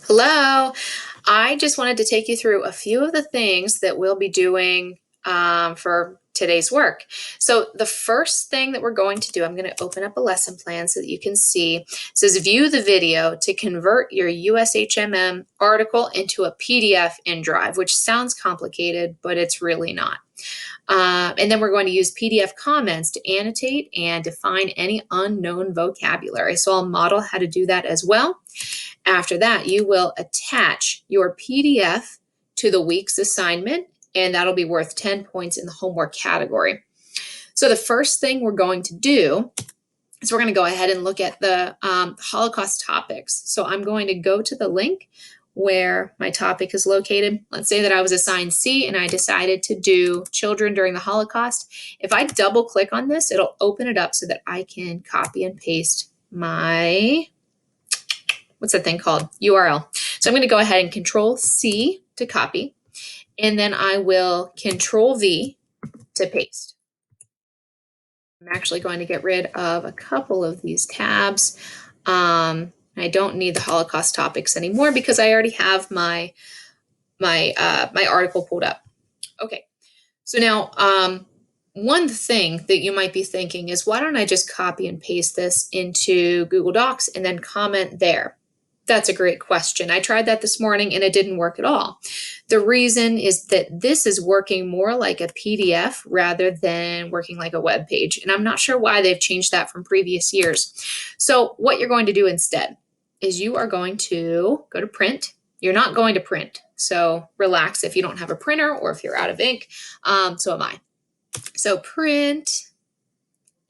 Hello. I just wanted to take you through a few of the things that we'll be doing for today's work. So the first thing that we're going to do, I'm going to open up a lesson plan so that you can see. It says view the video to convert your USHMM article into a PDF in Drive, which sounds complicated, but it's really not. And then we're going to use PDF comments to annotate and define any unknown vocabulary. So I'll model how to do that as well. After that, you will attach your PDF to the week's assignment, and that'll be worth 10 points in the homework category. So the first thing we're going to do is we're going to go ahead and look at the Holocaust topics. So I'm going to go to the link where my topic is located. Let's say that I was assigned C and I decided to do children during the Holocaust. If I double click on this, it'll open it up so that I can copy and paste my what's that thing called? URL. So I'm going to go ahead and Control C to copy, and then I will Control V to paste. I'm actually going to get rid of a couple of these tabs. I don't need the Holocaust topics anymore because I already have my article pulled up. Okay, so now one thing that you might be thinking is, why don't I just copy and paste this into Google Docs and then comment there? That's a great question. I tried that this morning and it didn't work at all. The reason is that this is working more like a PDF rather than working like a web page. And I'm not sure why they've changed that from previous years. So what you're going to do instead is you are going to go to print. You're not going to print. So relax if you don't have a printer or if you're out of ink. So am I. So print.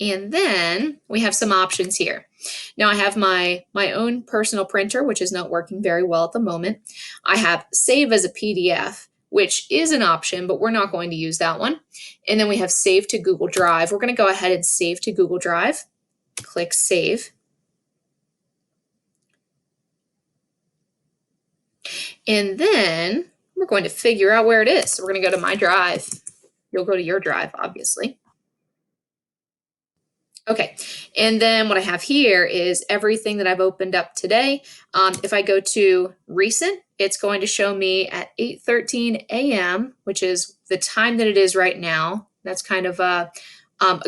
And then we have some options here. Now I have my own personal printer, which is not working very well at the moment. I have save as a PDF, which is an option, but we're not going to use that one. And then we have save to Google Drive. We're going to go ahead and save to Google Drive. Click save. And then we're going to figure out where it is. So we're going to go to my drive. You'll go to your drive, obviously. Okay, and then what I have here is everything that I've opened up today. If I go to recent, it's going to show me at 8:13 a.m., which is the time that it is right now. That's kind of a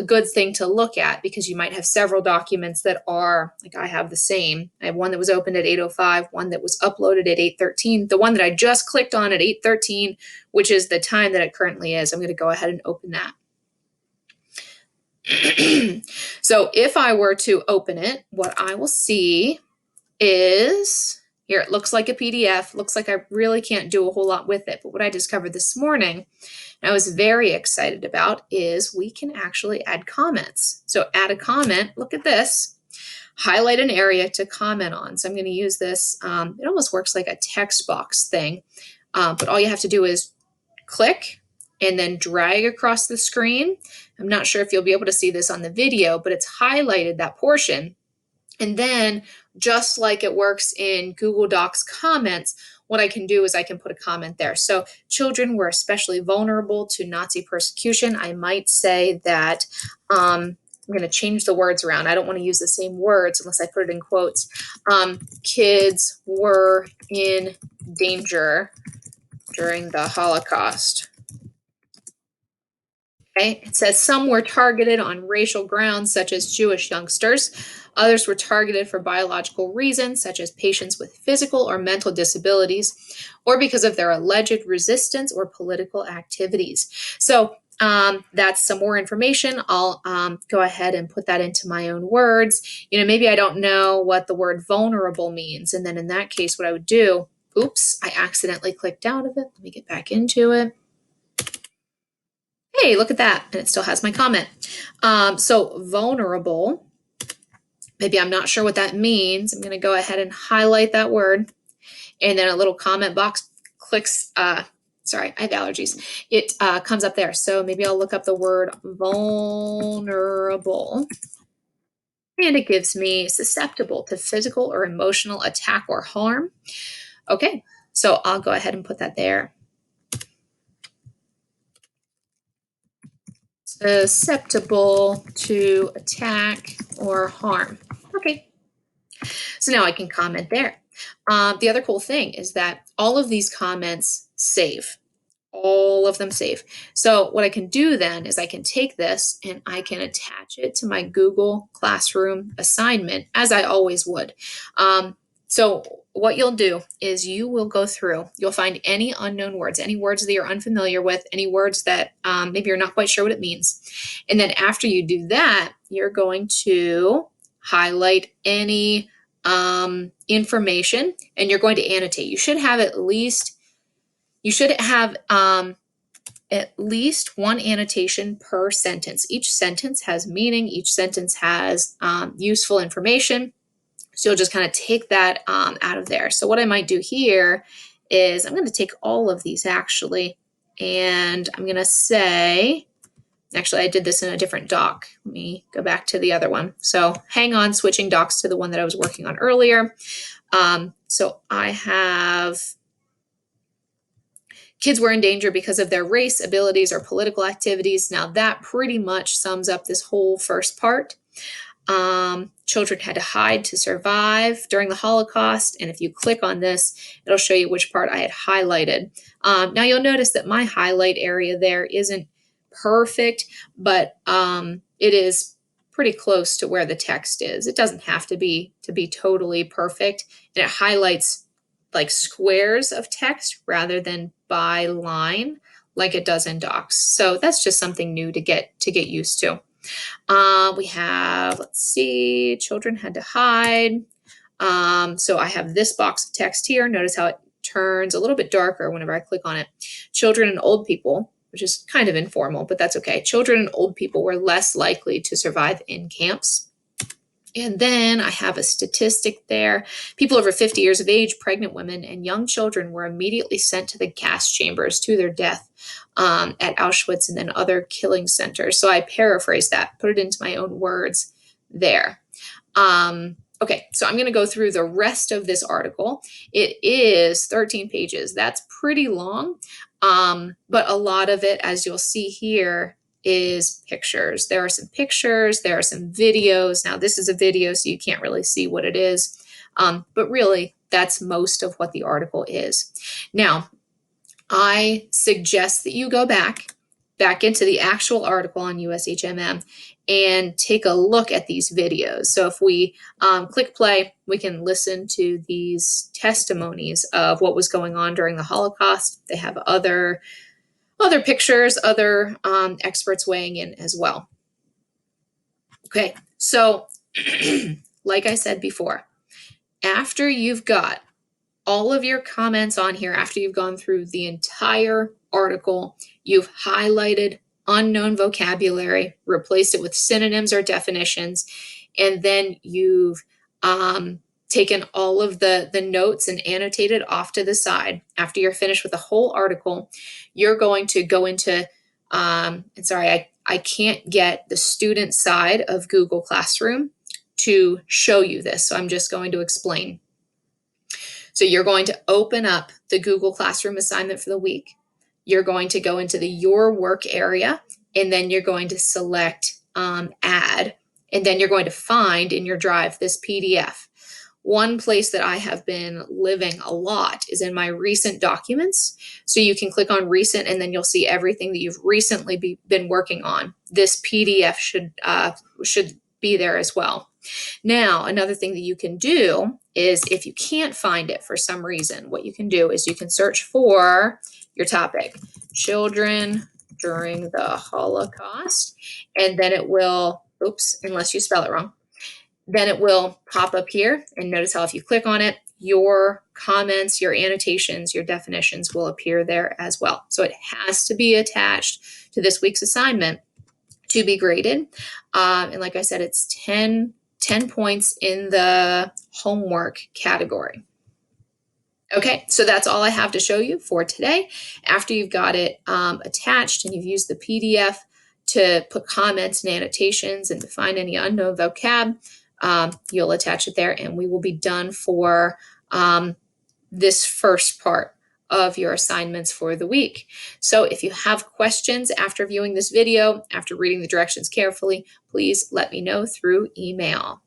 good thing to look at because you might have several documents that are, like I have the same. I have one that was opened at 8:05, one that was uploaded at 8:13. The one that I just clicked on at 8:13, which is the time that it currently is. I'm going to go ahead and open that. So if I were to open it, what I will see is, here it looks like a PDF, looks like I really can't do a whole lot with it, but what I discovered this morning, and I was very excited about, is we can actually add comments. So add a comment, look at this, highlight an area to comment on. So I'm going to use this, it almost works like a text box thing, but all you have to do is click and then drag across the screen. I'm not sure if you'll be able to see this on the video, but it's highlighted that portion. And then just like it works in Google Docs comments, what I can do is I can put a comment there. So children were especially vulnerable to Nazi persecution. I might say that, I'm going to change the words around. I don't want to use the same words unless I put it in quotes. Kids were in danger during the Holocaust. Okay. It says some were targeted on racial grounds, such as Jewish youngsters. Others were targeted for biological reasons, such as patients with physical or mental disabilities, or because of their alleged resistance or political activities. So that's some more information. I'll go ahead and put that into my own words. Maybe I don't know what the word vulnerable means. And then in that case, what I would do, oops, I accidentally clicked out of it. Let me get back into it. Hey, look at that. And it still has my comment. So vulnerable, maybe I'm not sure what that means. I'm going to go ahead and highlight that word. And then a little comment box clicks, sorry, I have allergies. It comes up there. So maybe I'll look up the word vulnerable. And it gives me susceptible to physical or emotional attack or harm. Okay, so I'll go ahead and put that there. Susceptible to attack or harm. Okay, so now I can comment there. The other cool thing is that all of these comments save. All of them save. So what I can do then is I can take this and I can attach it to my Google Classroom assignment, as I always would. So what you'll do is you will go through, you'll find any unknown words, any words that you're unfamiliar with, any words that maybe you're not quite sure what it means. And then after you do that, you're going to highlight any information and you're going to annotate. You should have at least one annotation per sentence. Each sentence has meaning. Each sentence has useful information. So you'll just kind of take that out of there. So what I might do here is I'm going to take all of these actually, and I'm going to say, actually I did this in a different doc. Let me go back to the other one. So hang on, switching docs to the one that I was working on earlier. So I have kids were in danger because of their race, abilities, or political activities. Now that pretty much sums up this whole first part. Children had to hide to survive during the Holocaust. And if you click on this, it'll show you which part I had highlighted. Now you'll notice that my highlight area there isn't perfect, but it is pretty close to where the text is. It doesn't have to be totally perfect. And it highlights like squares of text rather than by line like it does in docs. So that's just something new to get used to. We have, let's see, children had to hide. So I have this box of text here. Notice how it turns a little bit darker whenever I click on it. Children and old people, which is kind of informal, but that's okay. Children and old people were less likely to survive in camps. And then I have a statistic there. People over 50 years of age, pregnant women, and young children were immediately sent to the gas chambers to their death at Auschwitz and then other killing centers. So I paraphrase that, put it into my own words there. Okay, so I'm going to go through the rest of this article. It is 13 pages. That's pretty long, but a lot of it, as you'll see here, is pictures. There are some pictures, there are some videos. Now this is a video, so you can't really see what it is, but really that's most of what the article is. Now, I suggest that you go back into the actual article on USHMM and take a look at these videos. So if we click play, we can listen to these testimonies of what was going on during the Holocaust. They have other pictures, other experts weighing in as well. Okay, so like I said before, after you've got all of your comments on here, after you've gone through the entire article, you've highlighted unknown vocabulary, replaced it with synonyms or definitions, and then you've taken all of the notes and annotated off to the side. After you're finished with the whole article, you're going to go into, and sorry, I can't get the student side of Google Classroom to show you this, so I'm just going to explain. So you're going to open up the Google Classroom assignment for the week. You're going to go into the Your Work area, and then you're going to select Add, and then you're going to find in your drive this PDF. One place that I have been living a lot is in my recent documents. So you can click on recent and then you'll see everything that you've recently been working on. This PDF should be there as well. Now, another thing that you can do is if you can't find it for some reason, what you can do is you can search for your topic, children during the Holocaust, and then it will, oops, unless you spell it wrong, then it will pop up here, and notice how if you click on it, your comments, your annotations, your definitions will appear there as well. So it has to be attached to this week's assignment to be graded. And like I said, it's 10 points in the homework category. Okay, so that's all I have to show you for today. After you've got it attached and you've used the PDF to put comments and annotations and define any unknown vocab, you'll attach it there and we will be done for this first part of your assignments for the week. So if you have questions after viewing this video, after reading the directions carefully, please let me know through email.